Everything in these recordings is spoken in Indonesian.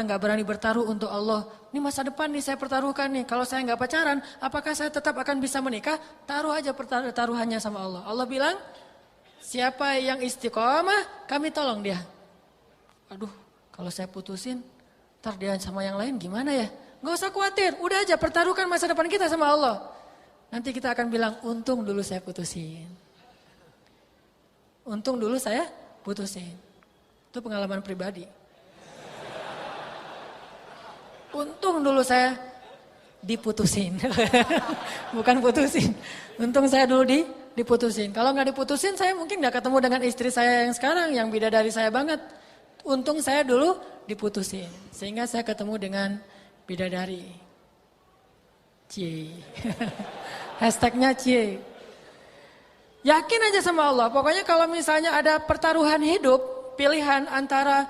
kita nggak berani bertaruh untuk Allah. Ini masa depan nih saya pertaruhkan nih. Kalau saya nggak pacaran, apakah saya tetap akan bisa menikah? Taruh aja taruhannya sama Allah. Allah bilang, siapa yang istiqomah, kami tolong dia. Aduh, kalau saya putusin, ntar dia sama yang lain gimana ya? Nggak usah khawatir, udah aja pertaruhkan masa depan kita sama Allah. Nanti kita akan bilang, untung dulu saya putusin. Untung dulu saya putusin. Itu pengalaman pribadi. Untung dulu saya diputusin. Bukan putusin. Untung saya dulu diputusin. Kalau nggak diputusin saya mungkin nggak ketemu dengan istri saya yang sekarang. Yang bidadari saya banget. Untung saya dulu diputusin. Sehingga saya ketemu dengan bidadari. Cie. Hashtagnya cie. Yakin aja sama Allah. Pokoknya kalau misalnya ada pertaruhan hidup. Pilihan antara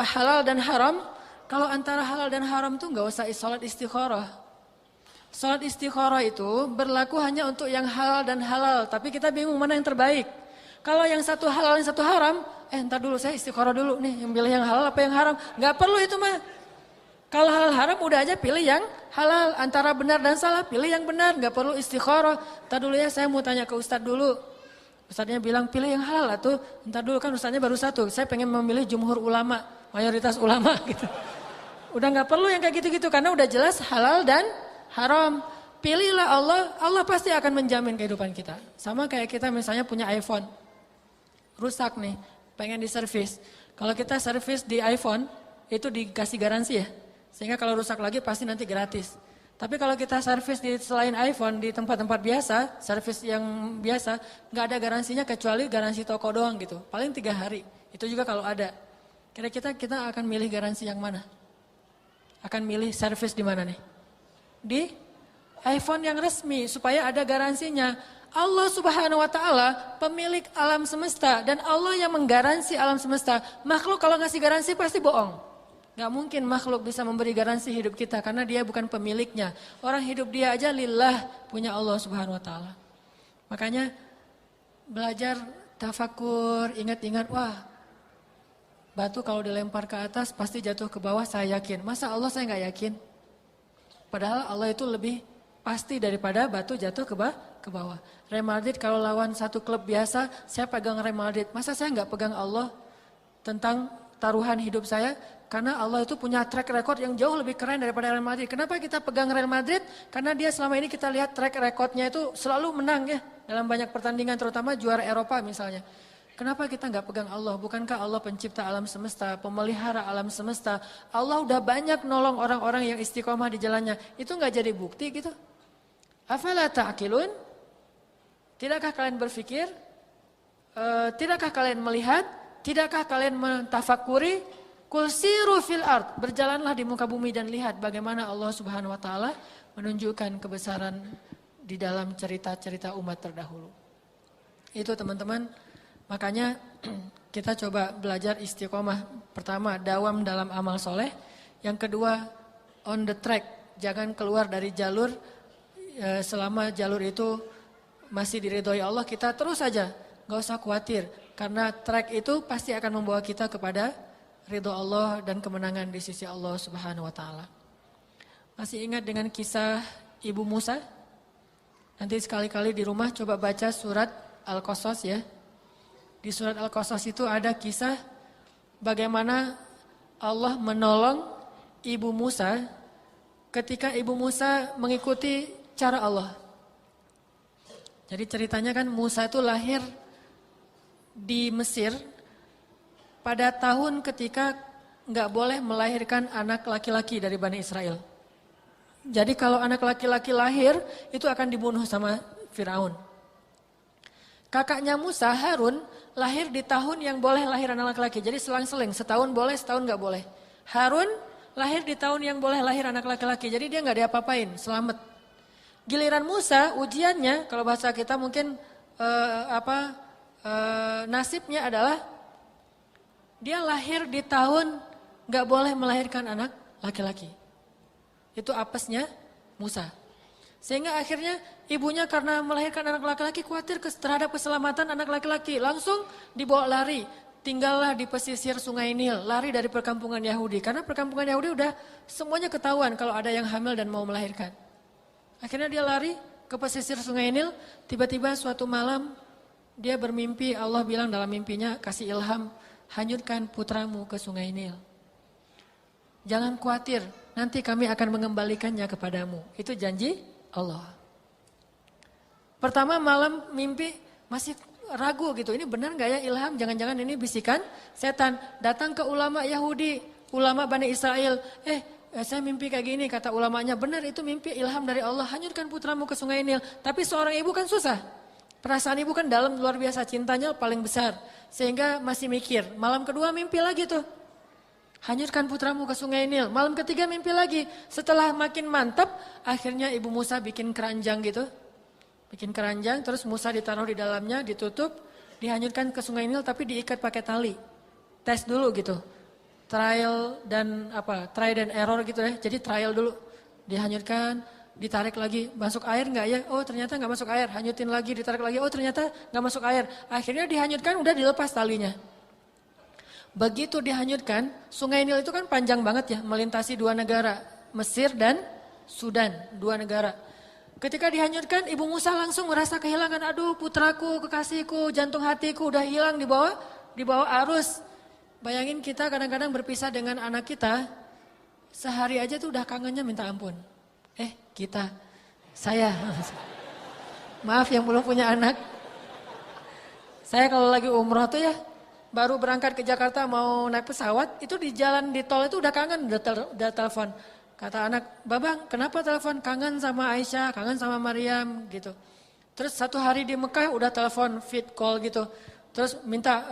halal dan haram. Kalau antara halal dan haram tuh nggak usah sholat istikharah. Sholat istikharah itu berlaku hanya untuk yang halal dan halal. Tapi kita bingung mana yang terbaik. Kalau yang satu halal yang satu haram, ntar dulu saya istikharah dulu nih. Yang pilih yang halal apa yang haram. Nggak perlu itu mah. Kalau halal haram udah aja pilih yang halal. Antara benar dan salah pilih yang benar. Nggak perlu istikharah. Ntar dulu ya saya mau tanya ke Ustadz dulu. Ustadznya bilang pilih yang halal atau ntar dulu kan Ustadznya baru satu. Saya pengen memilih jumhur ulama. Mayoritas ulama gitu. Udah gak perlu yang kayak gitu-gitu karena udah jelas halal dan haram. Pilihlah Allah, Allah pasti akan menjamin kehidupan kita. Sama kayak kita misalnya punya iPhone. Rusak nih, pengen diservis. Kalau kita servis di iPhone, itu dikasih garansi ya. Sehingga kalau rusak lagi pasti nanti gratis. Tapi kalau kita servis di selain iPhone, di tempat-tempat biasa, servis yang biasa, gak ada garansinya kecuali garansi toko doang gitu. Paling 3 hari, itu juga kalau ada. Kira-kira kita akan milih garansi yang mana? Akan milih servis di mana nih? Di iPhone yang resmi supaya ada garansinya. Allah Subhanahu wa taala pemilik alam semesta dan Allah yang menggaransi alam semesta. Makhluk kalau ngasih garansi pasti bohong. Gak mungkin makhluk bisa memberi garansi hidup kita karena dia bukan pemiliknya. Orang hidup dia aja lillah punya Allah Subhanahu wa taala. Makanya belajar tafakur, ingat-ingat wah batu kalau dilempar ke atas pasti jatuh ke bawah saya yakin. Masa Allah saya nggak yakin? Padahal Allah itu lebih pasti daripada batu jatuh ke bawah. Real Madrid kalau lawan satu klub biasa, saya pegang Real Madrid. Masa saya nggak pegang Allah tentang taruhan hidup saya? Karena Allah itu punya track record yang jauh lebih keren daripada Real Madrid. Kenapa kita pegang Real Madrid? Karena dia selama ini kita lihat track recordnya itu selalu menang ya. Dalam banyak pertandingan terutama juara Eropa misalnya. Kenapa kita nggak pegang Allah? Bukankah Allah pencipta alam semesta, pemelihara alam semesta? Allah udah banyak nolong orang-orang yang istiqomah di jalannya. Itu nggak jadi bukti gitu? Afala ta'qilun? Tidakkah kalian berpikir? Tidakkah kalian melihat? Tidakkah kalian mentafakuri? Qul siru fil ard. Berjalanlah di muka bumi dan lihat bagaimana Allah Subhanahu wa taala menunjukkan kebesaran di dalam cerita-cerita umat terdahulu. Itu teman-teman. Makanya kita coba belajar istiqomah. Pertama, dawam dalam amal soleh. Yang kedua, on the track. Jangan keluar dari jalur. Selama jalur itu masih diridhoi Allah, kita terus saja. Gak usah khawatir. Karena track itu pasti akan membawa kita kepada ridho Allah dan kemenangan di sisi Allah Subhanahu wa taala. Masih ingat dengan kisah Ibu Musa? Nanti sekali-kali di rumah coba baca surat Al-Qasas ya. Di surat Al-Qasas itu ada kisah bagaimana Allah menolong Ibu Musa ketika Ibu Musa mengikuti cara Allah. Jadi ceritanya kan Musa itu lahir di Mesir pada tahun ketika nggak boleh melahirkan anak laki-laki dari Bani Israel. Jadi kalau anak laki-laki lahir itu akan dibunuh sama Firaun. Kakaknya Musa, Harun, lahir di tahun yang boleh lahir anak laki-laki. Jadi selang-seling, setahun boleh, setahun gak boleh. Harun lahir di tahun yang boleh lahir anak laki-laki. Jadi dia gak diapa-apain, selamat. Giliran Musa, ujiannya, kalau bahasa kita mungkin nasibnya adalah dia lahir di tahun gak boleh melahirkan anak laki-laki. Itu apesnya Musa. Sehingga akhirnya ibunya karena melahirkan anak laki-laki khawatir terhadap keselamatan anak laki-laki. Langsung dibawa lari. tinggallah di pesisir Sungai Nil, lari dari perkampungan Yahudi. Karena perkampungan Yahudi udah semuanya ketahuan kalau ada yang hamil dan mau melahirkan. Akhirnya dia lari ke pesisir Sungai Nil, tiba-tiba suatu malam dia bermimpi, Allah bilang dalam mimpinya, kasih ilham, hanyutkan putramu ke Sungai Nil. Jangan khawatir, nanti kami akan mengembalikannya kepadamu. Itu janji Allah. Pertama malam mimpi masih ragu gitu, ini benar gak ya ilham? Jangan-jangan ini bisikan setan. Datang ke ulama Yahudi, ulama Bani Israel. Saya mimpi kayak gini, kata ulamanya. Benar itu mimpi ilham dari Allah, hanyutkan putramu ke Sungai Nil. Tapi seorang ibu kan susah. Perasaan ibu kan dalam luar biasa, cintanya paling besar. Sehingga masih mikir. Malam kedua mimpi lagi tuh. Hanyutkan putramu ke Sungai Nil. Malam ketiga mimpi lagi. Setelah makin mantap, akhirnya ibu Musa bikin keranjang gitu. Bikin keranjang, terus Musa ditaruh di dalamnya, ditutup, dihanyutkan ke Sungai Nil tapi diikat pakai tali. Tes dulu gitu. Trial dan error gitu ya. Jadi trial dulu. Dihanyutkan, ditarik lagi, masuk air enggak ya? Oh, ternyata enggak masuk air. Hanyutin lagi, ditarik lagi. Oh, ternyata enggak masuk air. Akhirnya dihanyutkan, udah dilepas talinya. Begitu dihanyutkan, Sungai Nil itu kan panjang banget ya, melintasi dua negara, Mesir dan Sudan, dua negara. Ketika dihanyutkan, Ibu Musa langsung merasa kehilangan, aduh putraku, kekasihku, jantung hatiku udah hilang di bawah arus. Bayangin kita kadang-kadang berpisah dengan anak kita, sehari aja tuh udah kangennya minta ampun. Saya, maaf yang belum punya anak. Saya kalau lagi umroh tuh ya, baru berangkat ke Jakarta mau naik pesawat, itu di jalan di tol itu udah kangen, udah telepon. Kata anak, Babang kenapa telepon? Kangen sama Aisyah, kangen sama Maryam gitu. Terus satu hari di Mekah udah telepon fit call gitu. Terus minta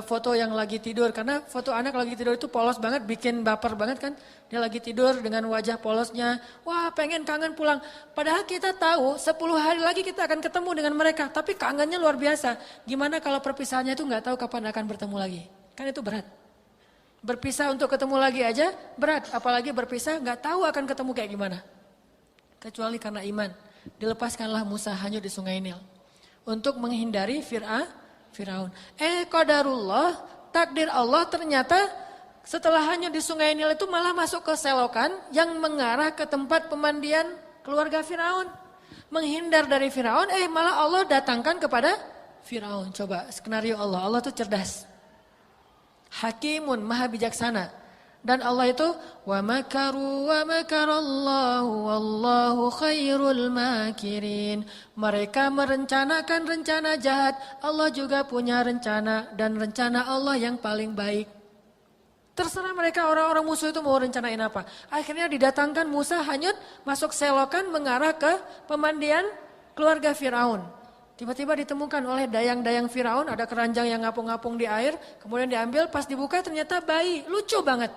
foto yang lagi tidur. Karena foto anak lagi tidur itu polos banget, bikin baper banget kan. Dia lagi tidur dengan wajah polosnya. Wah pengen kangen pulang. Padahal kita tahu 10 hari lagi kita akan ketemu dengan mereka. Tapi kangennya luar biasa. Gimana kalau perpisahannya itu gak tahu kapan akan bertemu lagi. Kan itu berat. Berpisah untuk ketemu lagi aja berat, apalagi berpisah nggak tahu akan ketemu kayak gimana. Kecuali karena iman, dilepaskanlah Musa hanyut di Sungai Nil untuk menghindari Firaun. Qadarullah, takdir Allah ternyata setelah hanyut di Sungai Nil itu malah masuk ke selokan yang mengarah ke tempat pemandian keluarga Firaun. Menghindar dari Firaun, malah Allah datangkan kepada Firaun. Coba skenario Allah, Allah tuh cerdas. Hakimun, maha bijaksana. Dan Allah itu wa makaru wa makarallahu wallahu khairul makirin. Mereka merencanakan rencana jahat, Allah juga punya rencana dan rencana Allah yang paling baik. Terserah mereka orang-orang musuh itu mau rencanain apa. Akhirnya didatangkan Musa hanyut masuk selokan mengarah ke pemandian keluarga Firaun. Tiba-tiba ditemukan oleh dayang-dayang Firaun, ada keranjang yang ngapung-ngapung di air, kemudian diambil, pas dibuka ternyata bayi, lucu banget.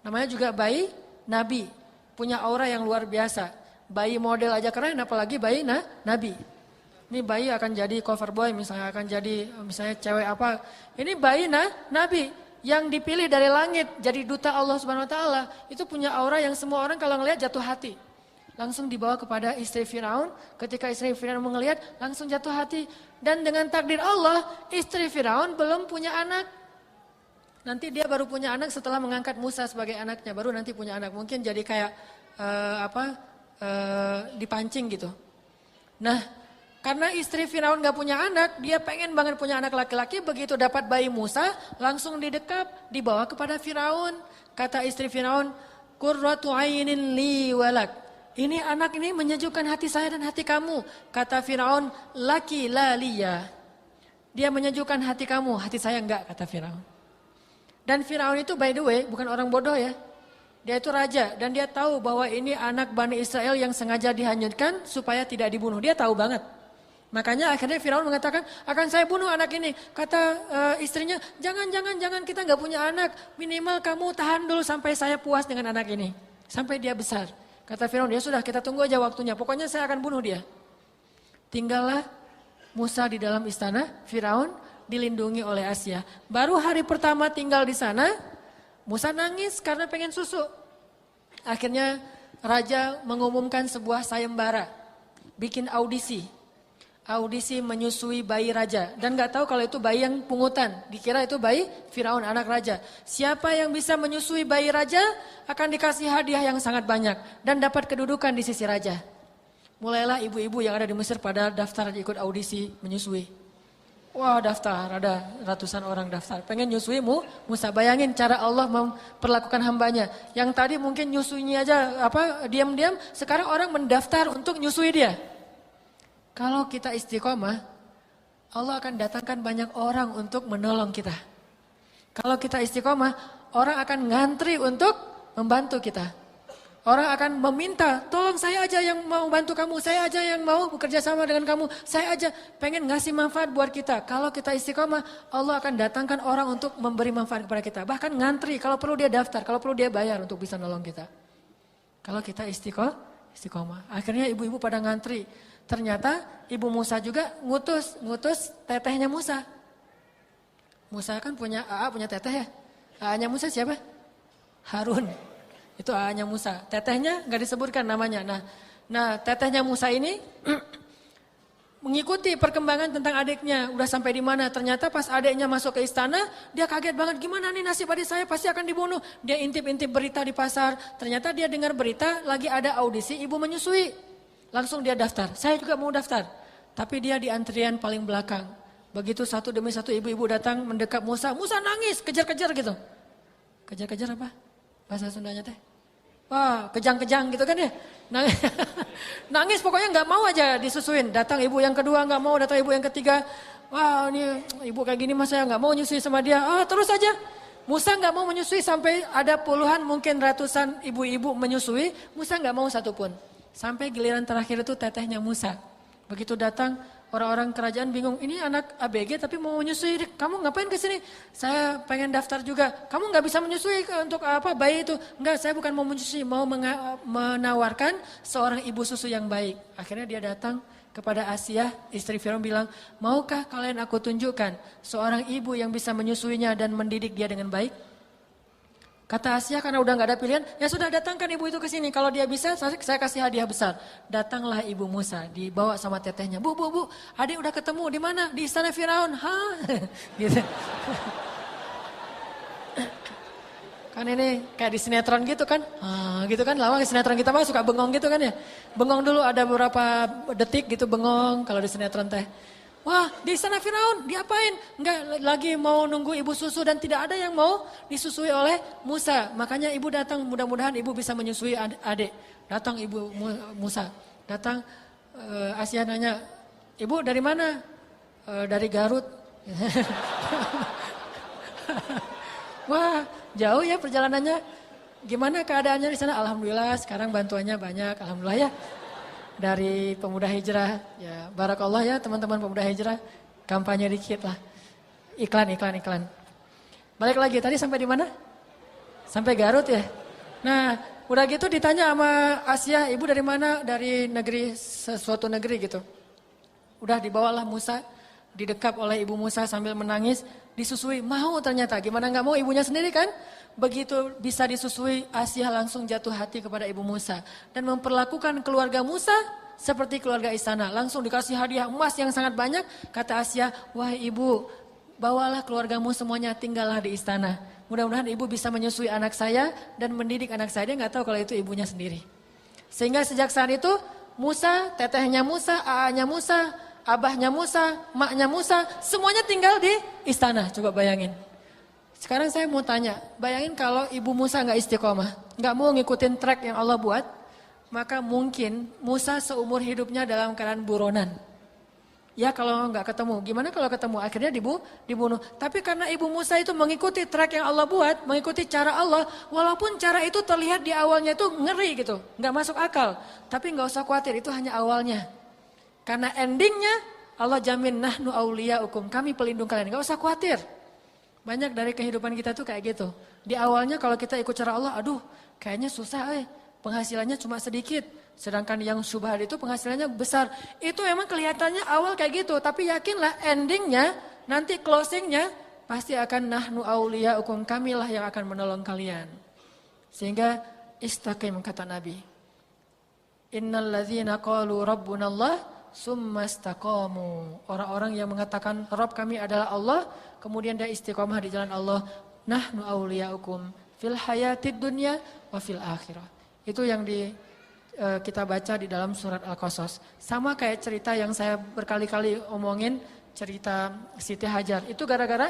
Namanya juga bayi Nabi, punya aura yang luar biasa. Bayi model aja keren, apalagi bayi Nabi. Ini bayi akan jadi cover boy, misalnya akan jadi cewek apa. Ini bayi Nabi yang dipilih dari langit, jadi duta Allah Subhanahu Wa Taala. Itu punya aura yang semua orang kalau ngelihat jatuh hati. Langsung dibawa kepada istri Firaun. Ketika istri Firaun melihat, langsung jatuh hati. Dan dengan takdir Allah, istri Firaun belum punya anak. Nanti dia baru punya anak setelah mengangkat Musa sebagai anaknya. Baru nanti punya anak. Mungkin jadi kayak dipancing gitu. Nah, karena istri Firaun gak punya anak, dia pengen banget punya anak laki-laki. Begitu dapat bayi Musa, langsung didekap, dibawa kepada Firaun. Kata istri Firaun, qurratu ainin li walak. Ini anak ini menyejukkan hati saya dan hati kamu. Kata Firaun, laki la liya. Dia menyejukkan hati kamu, hati saya enggak, kata Firaun. Dan Firaun itu by the way bukan orang bodoh ya. Dia itu raja dan dia tahu bahwa ini anak Bani Israel yang sengaja dihanyutkan supaya tidak dibunuh. Dia tahu banget. Makanya akhirnya Firaun mengatakan, akan saya bunuh anak ini. Kata istrinya, jangan kita enggak punya anak. Minimal kamu tahan dulu sampai saya puas dengan anak ini. Sampai dia besar. Kata Firaun, ya sudah kita tunggu aja waktunya. Pokoknya saya akan bunuh dia. Tinggallah Musa di dalam istana Firaun dilindungi oleh Asia. Baru hari pertama tinggal di sana, Musa nangis karena pengen susu. Akhirnya raja mengumumkan sebuah sayembara. Bikin audisi. audisi menyusui bayi raja. Dan gak tahu kalau itu bayi yang pungutan. Dikira itu bayi Firaun, anak raja. Siapa yang bisa menyusui bayi raja akan dikasih hadiah yang sangat banyak. Dan dapat kedudukan di sisi raja. Mulailah ibu-ibu yang ada di Mesir pada daftar ikut audisi menyusui. Wah daftar, ada ratusan orang daftar. Pengen nyusui Musa. Bayangin cara Allah memperlakukan hambanya. Yang tadi mungkin nyusuinya aja diam-diam. Sekarang orang mendaftar untuk nyusui dia. Kalau kita istiqomah, Allah akan datangkan banyak orang untuk menolong kita. Kalau kita istiqomah, orang akan ngantri untuk membantu kita. Orang akan meminta, tolong saya aja yang mau bantu kamu, saya aja yang mau bekerja sama dengan kamu, saya aja pengen ngasih manfaat buat kita. Kalau kita istiqomah, Allah akan datangkan orang untuk memberi manfaat kepada kita. Bahkan ngantri, kalau perlu dia daftar, kalau perlu dia bayar untuk bisa nolong kita. Kalau kita istiqomah. Akhirnya ibu-ibu pada ngantri. Ternyata ibu Musa juga ngutus tetehnya Musa. Musa kan punya teteh ya. AA-nya Musa siapa? Harun. Itu AA-nya Musa. Tetehnya nggak disebutkan namanya. Nah tetehnya Musa ini mengikuti perkembangan tentang adiknya. Udah sampai di mana? Ternyata pas adiknya masuk ke istana, dia kaget banget. Gimana nih nasib adik saya pasti akan dibunuh. Dia intip-intip berita di pasar. Ternyata dia dengar berita lagi ada audisi ibu menyusui. Langsung dia daftar, saya juga mau daftar. Tapi dia di antrian paling belakang. Begitu satu demi satu ibu-ibu datang mendekat Musa. Musa nangis, kejar-kejar gitu. Kejar-kejar apa? Bahasa Sundanya teh? Wah, kejang-kejang gitu kan ya. Nangis pokoknya gak mau aja disusuin. Datang ibu yang kedua gak mau, datang ibu yang ketiga. Wah ini ibu kayak gini mas saya gak mau nyusui sama dia. Terus aja. Musa gak mau menyusui sampai ada puluhan mungkin ratusan ibu-ibu menyusui. Musa gak mau satupun. Sampai giliran terakhir itu tetehnya Musa. Begitu datang orang-orang kerajaan bingung. Ini anak ABG tapi mau menyusui. Kamu ngapain ke sini? Saya pengen daftar juga. Kamu nggak bisa menyusui untuk apa bayi itu? Enggak, saya bukan mau menyusui, mau menawarkan seorang ibu susu yang baik. Akhirnya dia datang kepada Asia, istri Firaun bilang, maukah kalian aku tunjukkan seorang ibu yang bisa menyusuinya dan mendidik dia dengan baik? Kata Asia karena udah gak ada pilihan, ya sudah datangkan ibu itu ke sini. Kalau dia bisa, saya kasih hadiah besar. Datanglah ibu Musa, dibawa sama tetehnya. Bu, adik udah ketemu di mana? Di istana Firaun. Hah? Gitu. Kan ini kayak di sinetron gitu kan. Gitu kan, lama sinetron kita mah suka bengong gitu kan ya. Bengong dulu ada beberapa detik gitu bengong kalau di sinetron teh. Wah di istana Firaun diapain? Enggak lagi mau nunggu ibu susu dan tidak ada yang mau disusui oleh Musa. Makanya ibu datang mudah-mudahan ibu bisa menyusui adik. Datang ibu Musa. Datang Asia nanya, ibu dari mana? Dari Garut. Wah jauh ya perjalanannya. Gimana keadaannya di sana? Alhamdulillah sekarang bantuannya banyak. Alhamdulillah ya. Dari Pemuda Hijrah, ya barakallah ya teman-teman Pemuda Hijrah, kampanye dikit lah, iklan. Balik lagi, tadi sampai di mana? Sampai Garut ya. Nah, udah gitu ditanya sama Asia, ibu dari mana? Dari negeri, sesuatu negeri gitu. Udah dibawalah Musa, didekap oleh ibu Musa sambil menangis, disusui, mau ternyata, gimana gak mau ibunya sendiri kan? Begitu bisa disusui, Asia langsung jatuh hati kepada ibu Musa. Dan memperlakukan keluarga Musa seperti keluarga istana. Langsung dikasih hadiah emas yang sangat banyak. Kata Asia, wah ibu, bawalah keluargamu semuanya tinggallah di istana. Mudah-mudahan ibu bisa menyusui anak saya dan mendidik anak saya. Dia gak tahu kalau itu ibunya sendiri. Sehingga sejak saat itu, Musa, tetehnya Musa, AA-nya Musa, abahnya Musa, maknya Musa, semuanya tinggal di istana. Coba bayangin. Sekarang saya mau tanya, bayangin kalau ibu Musa gak istiqomah, gak mau ngikutin track yang Allah buat, maka mungkin Musa seumur hidupnya dalam keadaan buronan. Ya kalau gak ketemu, gimana kalau ketemu? Akhirnya dibunuh. Tapi karena ibu Musa itu mengikuti track yang Allah buat, mengikuti cara Allah, walaupun cara itu terlihat di awalnya itu ngeri gitu, gak masuk akal. Tapi gak usah khawatir, itu hanya awalnya. Karena endingnya Allah jamin, nahnu auliyaukum, kami pelindung kalian, gak usah khawatir. Banyak dari kehidupan kita tuh kayak gitu. Di awalnya kalau kita ikut cara Allah, aduh kayaknya susah penghasilannya cuma sedikit. Sedangkan yang syubhat itu penghasilannya besar. Itu emang kelihatannya awal kayak gitu. Tapi yakinlah endingnya, nanti closingnya pasti akan nahnu auliyaukum, kamilah yang akan menolong kalian. Sehingga istaqim kata Nabi. Innal ladzina qalu rabbunallah summastaqamu. Orang-orang yang mengatakan Rabb kami adalah Allah, kemudian dia istiqomah di jalan Allah. Nahnu awliyaukum fil hayatid dunya wa fil akhirah. Itu yang kita baca di dalam surat Al-Qasas. Sama kayak cerita yang saya berkali-kali omongin, cerita Siti Hajar. Itu gara-gara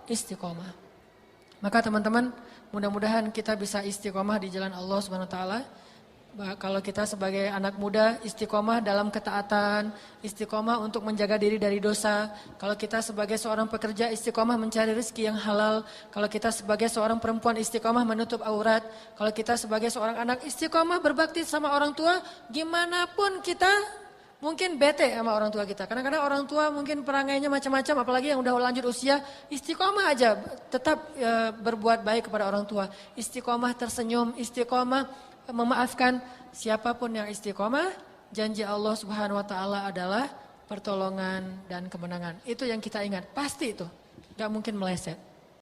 istiqomah. Maka teman-teman, mudah-mudahan kita bisa istiqomah di jalan Allah Subhanahu wa taala. Kalau kita sebagai anak muda istiqomah dalam ketaatan, istiqomah untuk menjaga diri dari dosa. Kalau kita sebagai seorang pekerja istiqomah mencari rezeki yang halal. Kalau kita sebagai seorang perempuan istiqomah menutup aurat. Kalau kita sebagai seorang anak istiqomah berbakti sama orang tua. Gimana pun kita mungkin bete sama orang tua kita. Kadang-kadang orang tua mungkin perangainya macam-macam, apalagi yang udah lanjut usia. Istiqomah aja, tetap berbuat baik kepada orang tua. Istiqomah tersenyum, istiqomah memaafkan. Siapapun yang istiqomah, janji Allah Subhanahu wa taala adalah pertolongan dan kemenangan. Itu yang kita ingat, pasti itu. Gak mungkin meleset.